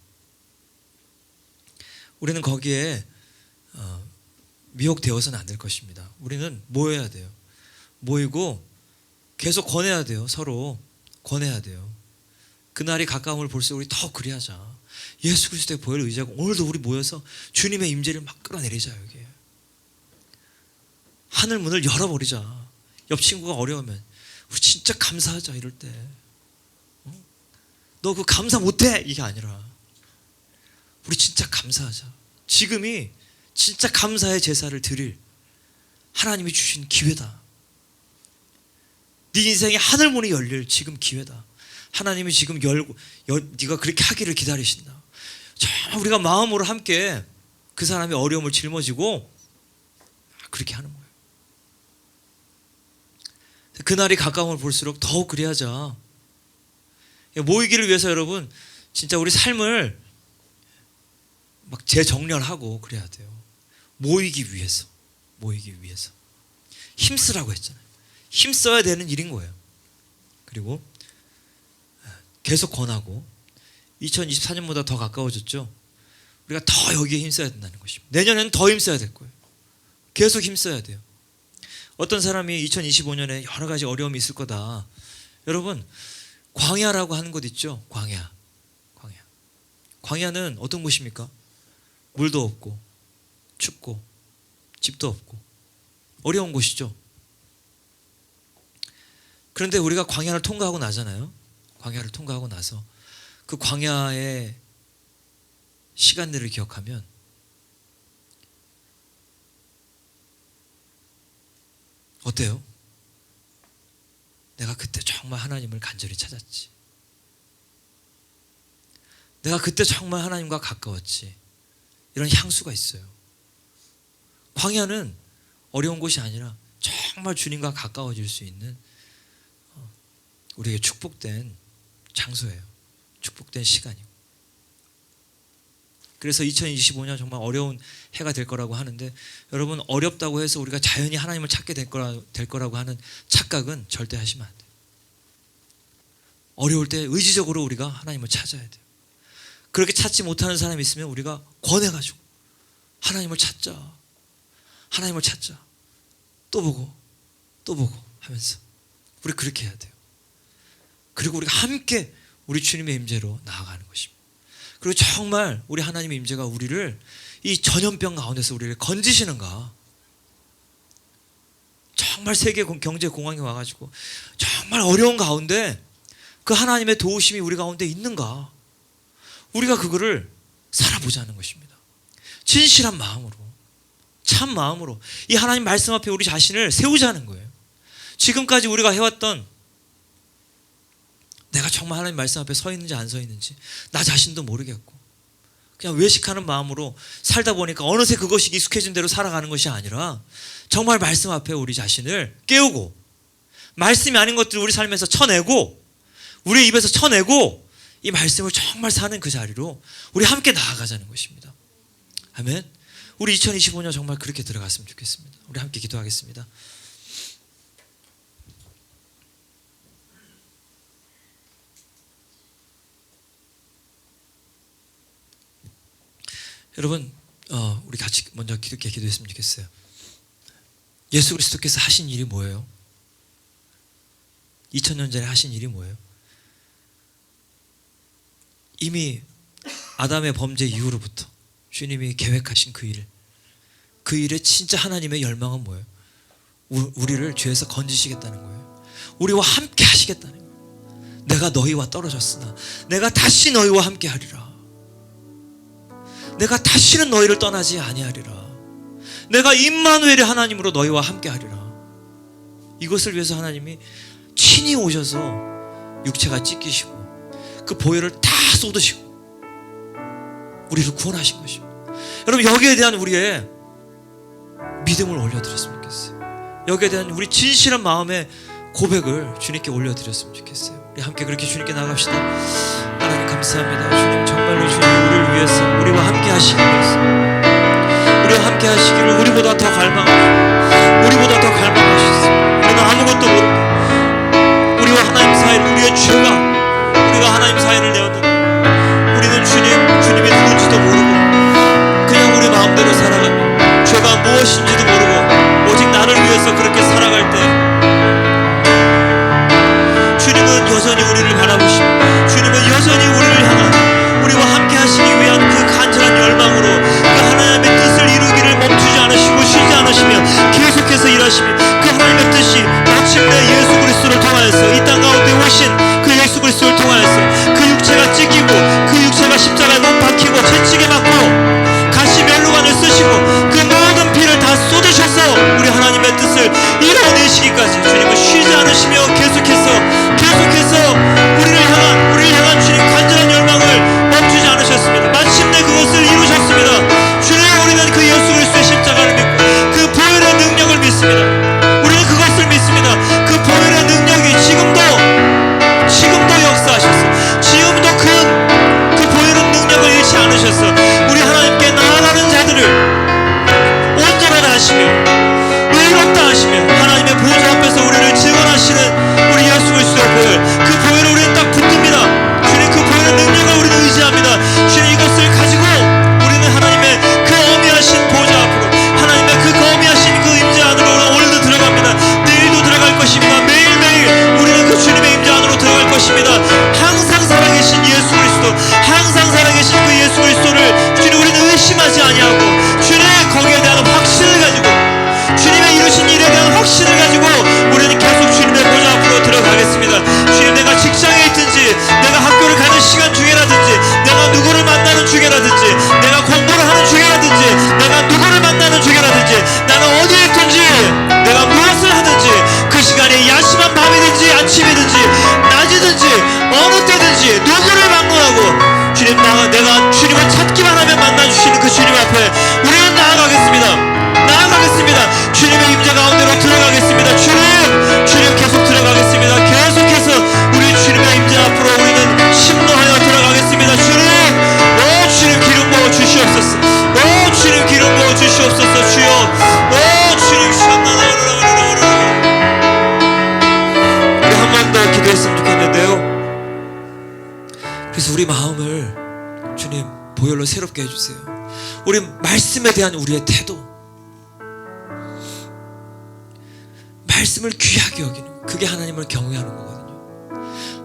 우리는 거기에 미혹되어서는 안 될 것입니다. 우리는 모여야 돼요. 모이고 계속 권해야 돼요. 서로 권해야 돼요. 그날이 가까움을 볼수록 우리 더 그리하자. 예수 그리스도의 보혈을 의지하고 오늘도 우리 모여서 주님의 임재를 막 끌어내리자. 여기 하늘 문을 열어버리자. 옆 친구가 어려우면 우리 진짜 감사하자. 이럴 때 너 그 감사 못해 이게 아니라 우리 진짜 감사하자. 지금이 진짜 감사의 제사를 드릴 하나님이 주신 기회다. 네 인생의 하늘 문이 열릴 지금 기회다. 하나님이 지금 열고 네가 그렇게 하기를 기다리신다. 자, 우리가 마음으로 함께 그 사람의 어려움을 짊어지고 그렇게 하는 거예요. 그날이 가까움을 볼수록 더욱 그리하자. 모이기를 위해서 여러분 진짜 우리 삶을 막 재정렬하고 그래야 돼요. 모이기 위해서 힘쓰라고 했잖아요. 힘써야 되는 일인 거예요. 그리고 계속 권하고 2024년보다 더 가까워졌죠. 우리가 더 여기에 힘써야 된다는 것입니다. 내년에는 더 힘써야 될 거예요. 계속 힘써야 돼요. 어떤 사람이 2025년에 여러 가지 어려움이 있을 거다. 여러분 광야라고 하는 곳 있죠. 광야는 어떤 곳입니까? 물도 없고 춥고 집도 없고 어려운 곳이죠. 그런데 우리가 광야를 통과하고 나잖아요. 광야를 통과하고 나서 그 광야의 시간들을 기억하면 어때요? 내가 그때 정말 하나님을 간절히 찾았지. 내가 그때 정말 하나님과 가까웠지. 이런 향수가 있어요. 광야는 어려운 곳이 아니라 정말 주님과 가까워질 수 있는 우리에게 축복된 장소예요. 축복된 시간이고. 그래서 2025년 정말 어려운 해가 될 거라고 하는데 여러분 어렵다고 해서 우리가 자연히 하나님을 찾게 될 거라고 하는 착각은 절대 하시면 안 돼요. 어려울 때 의지적으로 우리가 하나님을 찾아야 돼요. 그렇게 찾지 못하는 사람이 있으면 우리가 권해가지고 하나님을 찾자. 또 보고 하면서 우리 그렇게 해야 돼요. 그리고 우리가 함께 우리 주님의 임재로 나아가는 것입니다. 그리고 정말 우리 하나님의 임재가 우리를 이 전염병 가운데서 우리를 건지시는가. 정말 세계 경제 공황이 와가지고 정말 어려운 가운데 그 하나님의 도우심이 우리 가운데 있는가. 우리가 그거를 살아보자는 것입니다. 진실한 마음으로, 참 마음으로 이 하나님 말씀 앞에 우리 자신을 세우자는 거예요. 지금까지 우리가 해왔던 내가 정말 하나님 말씀 앞에 서 있는지 안 서 있는지 나 자신도 모르겠고 그냥 외식하는 마음으로 살다 보니까 어느새 그것이 익숙해진 대로 살아가는 것이 아니라 정말 말씀 앞에 우리 자신을 깨우고 말씀이 아닌 것들을 우리 삶에서 쳐내고 우리 입에서 쳐내고 이 말씀을 정말 사는 그 자리로 우리 함께 나아가자는 것입니다. 아멘. 우리 2025년 정말 그렇게 들어갔으면 좋겠습니다. 우리 함께 기도하겠습니다. 여러분 우리 같이 먼저 기도했으면 좋겠어요. 예수 그리스도께서 하신 일이 뭐예요? 2000년 전에 하신 일이 뭐예요? 이미 아담의 범죄 이후로부터 주님이 계획하신 그 일, 그 일에 진짜 하나님의 열망은 뭐예요? 우리를 죄에서 건지시겠다는 거예요. 우리와 함께 하시겠다는 거예요. 내가 너희와 떨어졌으나 내가 다시 너희와 함께 하리라. 내가 다시는 너희를 떠나지 아니하리라. 내가 임마누엘의 하나님으로 너희와 함께 하리라. 이것을 위해서 하나님이 친히 오셔서 육체가 찢기시고 그 보혈을 다 쏟으시고 우리를 구원하신 것입니다. 여러분, 여기에 대한 우리의 믿음을 올려드렸으면 좋겠어요. 여기에 대한 우리 진실한 마음의 고백을 주님께 올려드렸으면 좋겠어요. 우리 함께 그렇게 주님께 나갑시다. 하나님 감사합니다. 주님, 정말로 주님 우리를 위해서 우리와 함께 하시기 위해서, 우리와 함께 하시기를 우리보다 더 갈망하시고 우리보다 더 갈망하셨습니다. 우리는 아무것도 모르고 우리와 하나님 사이를, 우리의 죄가 우리가 하나님 사이를 내었는데 우리는 주님이 누군지도 모르고 그냥 우리 마음대로 살아가며 죄가 무엇인지도 모르고 오직 나를 위해서 그렇게 살아갈 때 주님은 여전히 우리를 바라보시고 주님은 여전히 우리를 향한 우리와 함께 하시기 위한 그 간절한 열망으로 그 하나님의 뜻을 이루기를 멈추지 않으시고 쉬지 않으시며 계속해서 일하시며 그 하나님의 뜻이 마침내 예수 그리스도를 통하여서 이 땅 가운데 오신 그 예수 그리스도를 통하여서 그 육체가 찢기고 그 육체가 십자가에 못 박히고 채찍에 맞고 가시 멸루관을 쓰시고 그 모든 피를 다 쏟으셔서 우리 하나님의 뜻을 이뤄내시기까지 주님은 쉬지 않으시며 계속해서 우리를 향한 주님 간절한 열망을 멈추지 않으셨습니다. 마침내 그것을 이루셨습니다. 주님, 우리는 그 예수 그리스도의 십자가를 믿고 그 보혈의 능력을 믿습니다. 우리는 그것을 믿습니다. 그 보혈의 능력이 지금도 역사하셨어. 지금도 그 보혈의 능력을 잃지 않으셨어. 우리 하나님께 나아가는 자들을 온전하다 하시며 의롭다 하시며 하나님의 보좌 앞에서 우리를 증언하시는 우리 예수 그리스도의 보혈, 그 보혈을 우리는 딱 붙듭니다. 주님, 그 보혈의 능력을 우리는 의지합니다. 주님, 이것을 가지고 우리는 하나님의 그 어미하신 보좌 앞으로, 하나님의 그 거미하신 그 임재 안으로 오늘도 들어갑니다. 내일도 들어갈 것입니다. 매일매일 우리는 그 주님의 임재 안으로 들어갈 것입니다. 항상 살아계신 예수 그리스도, 항상 살아계신 그 예수 그리스도를 주님, 우리는 의심하지 아니하고 주님, 거기에 대한 확신을 가지고 주님의 이루신 일에 대한 확신을 가지고 우리는 계속 주님의 보좌 앞으로 들어가겠습니다. 주님, 내가 직장에 있든지 내가 학교를 가는 시간 중에라든지 내가 누구를 만나는 중에라든지 내가 공부를 하는 중에라든지 내가 누구를 만나는 중에라든지 나는 어디에 있든지 내가 무엇을 하든지 그 시간이 야심한 밤이든지 아침이든지 낮이든지 어느 때든지 누구를 막론하고 주님, 내가 주님을 찾기만 하면 만나주시는 그 주님 앞에 우리는 나아가겠습니다. 주님의 임재 가운데로 들어가겠습니다. 주님 계속 들어가겠습니다. 계속해서 우리 주님의 임재 앞으로 우리는 심노하여 들어가겠습니다. 주님 기름 부어 주시옵소서. 주님 기름 부어 주시옵소서. 주여, 주님 우리 한 번 더 기도했으면 좋겠는데요. 그래서 우리 마음을 주님 보혈로 새롭게 해주세요. 우리 말씀에 대한 우리의 태도, 말씀을 귀하게 여기는, 그게 하나님을 경외하는 거거든요.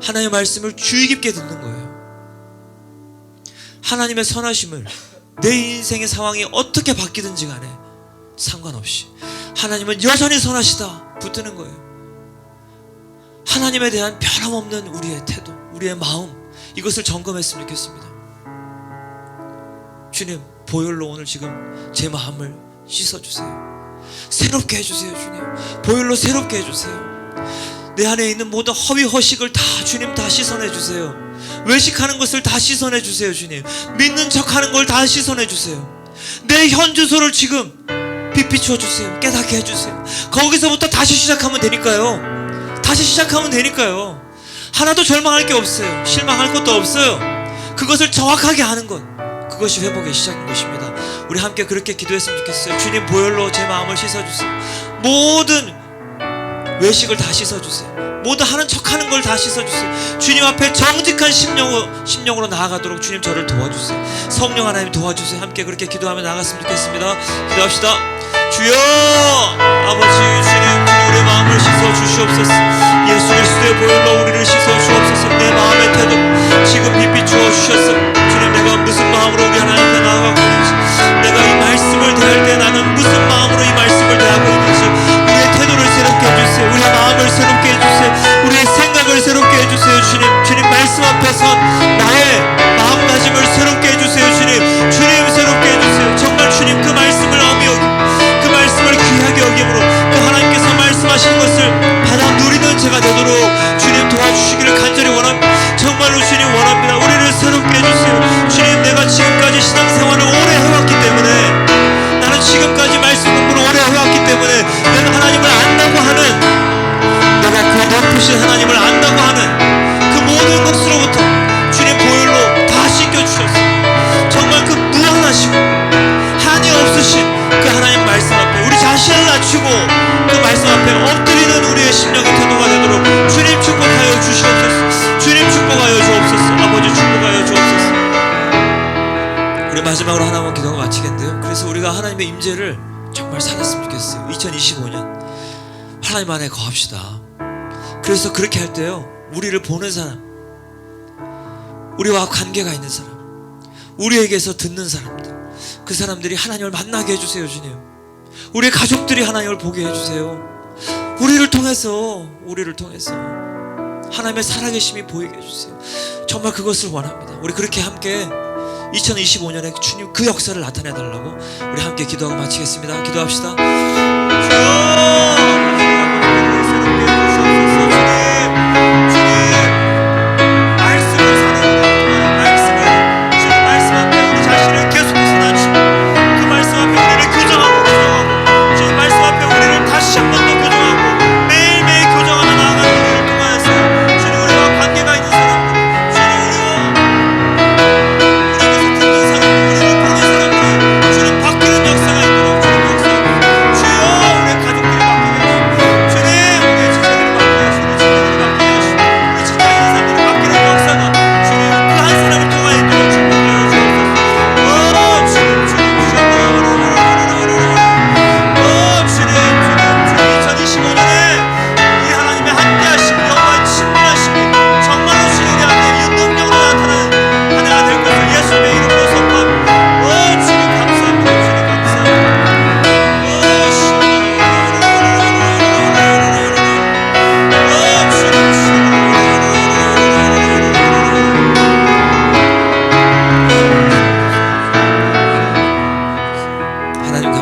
하나님의 말씀을 주의 깊게 듣는 거예요. 하나님의 선하심을 내 인생의 상황이 어떻게 바뀌든지 간에 상관없이 하나님은 여전히 선하시다 붙드는 거예요. 하나님에 대한 변함없는 우리의 태도, 우리의 마음, 이것을 점검했으면 좋겠습니다. 주님, 보혈로 오늘 지금 제 마음을 씻어주세요. 새롭게 해주세요. 주님, 보혈로 새롭게 해주세요. 내 안에 있는 모든 허위 허식을 다 주님 다 씻어내주세요. 외식하는 것을 다 씻어내주세요. 주님, 믿는 척하는 걸 다 씻어내주세요. 내 현 주소를 지금 비추어 주세요. 깨닫게 해주세요. 거기서부터 다시 시작하면 되니까요. 하나도 절망할 게 없어요. 실망할 것도 없어요. 그것을 정확하게 하는 것, 그것이 회복의 시작인 것입니다. 우리 함께 그렇게 기도했으면 좋겠어요. 주님, 보혈로 제 마음을 씻어주세요. 모든 외식을 다 씻어주세요. 모두 하는 척하는 걸 다 씻어주세요. 주님 앞에 정직한 심령으로 나아가도록 주님 저를 도와주세요. 성령 하나님 도와주세요. 함께 그렇게 기도하며 나갔으면 좋겠습니다. 기도합시다. 주여, 아버지 주님, 우리의 마음을 씻어주시옵소서. 예수 그리스도의 보혈로 우리를 씻어주옵소서. 내 마음의 태도 지금 비추어 주셨어. 주님, 내가 무슨 마음으로 우리 하나님 앞에 나아가고 있는지, 내가 이 말씀을 대할 때 나는 무슨 하나님의 임재를 정말 살았으면 좋겠어요. 2025년 하나님 안에 거합시다. 그래서 그렇게 할 때요, 우리를 보는 사람, 우리와 관계가 있는 사람, 우리에게서 듣는 사람들, 그 사람들이 하나님을 만나게 해주세요. 주님, 우리의 가족들이 하나님을 보게 해주세요. 우리를 통해서 하나님의 살아계심이 보이게 해주세요. 정말 그것을 원합니다. 우리 그렇게 함께 2025년에 주님 그 역사를 나타내 달라고 우리 함께 기도하고 마치겠습니다. 기도합시다.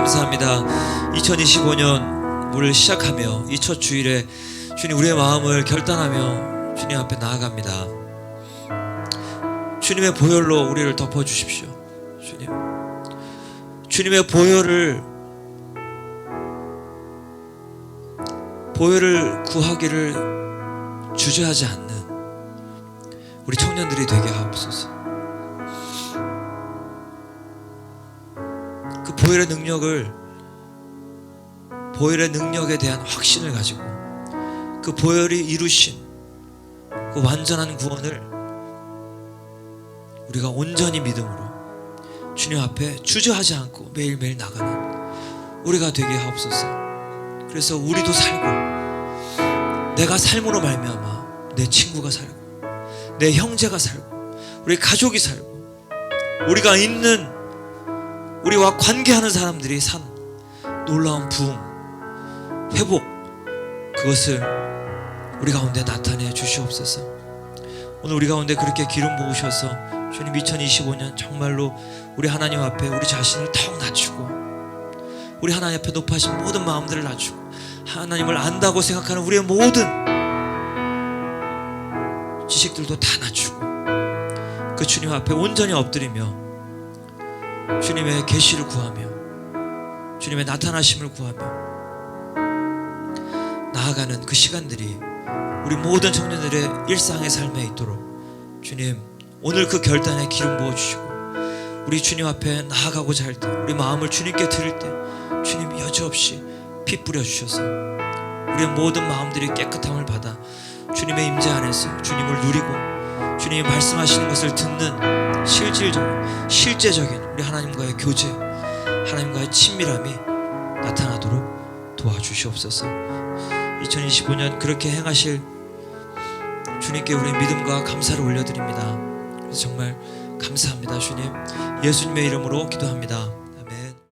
감사합니다. 2025년을 시작하며 이 첫 주일에 주님 우리의 마음을 결단하며 주님 앞에 나아갑니다. 주님의 보혈로 우리를 덮어주십시오. 주님의 보혈을 구하기를 주저하지 않는 우리 청년들이 되게 하옵소서. 그 보혈의 능력에 대한 확신을 가지고 그 보혈이 이루신 그 완전한 구원을 우리가 온전히 믿음으로 주님 앞에 주저하지 않고 매일매일 나가는 우리가 되게 하옵소서. 그래서 우리도 살고, 내가 삶으로 말미암아 내 친구가 살고, 내 형제가 살고, 우리 가족이 살고, 우리가 있는 우리와 관계하는 사람들이 산 놀라운 부흥, 회복, 그것을 우리 가운데 나타내 주시옵소서. 오늘 우리 가운데 그렇게 기름 부으셔서 주님 2025년 정말로 우리 하나님 앞에 우리 자신을 턱 낮추고, 우리 하나님 앞에 높아진 모든 마음들을 낮추고, 하나님을 안다고 생각하는 우리의 모든 지식들도 다 낮추고 그 주님 앞에 온전히 엎드리며 주님의 계시를 구하며 주님의 나타나심을 구하며 나아가는 그 시간들이 우리 모든 청년들의 일상의 삶에 있도록 주님 오늘 그 결단에 기름 부어주시고, 우리 주님 앞에 나아가고자 할 때, 우리 마음을 주님께 드릴 때 주님 여지없이 피 뿌려주셔서 우리의 모든 마음들이 깨끗함을 받아 주님의 임재 안에서 주님을 누리고 주님이 말씀하시는 것을 듣는 실제적인 우리 하나님과의 교제, 하나님과의 친밀함이 나타나도록 도와주시옵소서. 2025년 그렇게 행하실 주님께 우리 믿음과 감사를 올려드립니다. 그래서 정말 감사합니다. 주님, 예수님의 이름으로 기도합니다.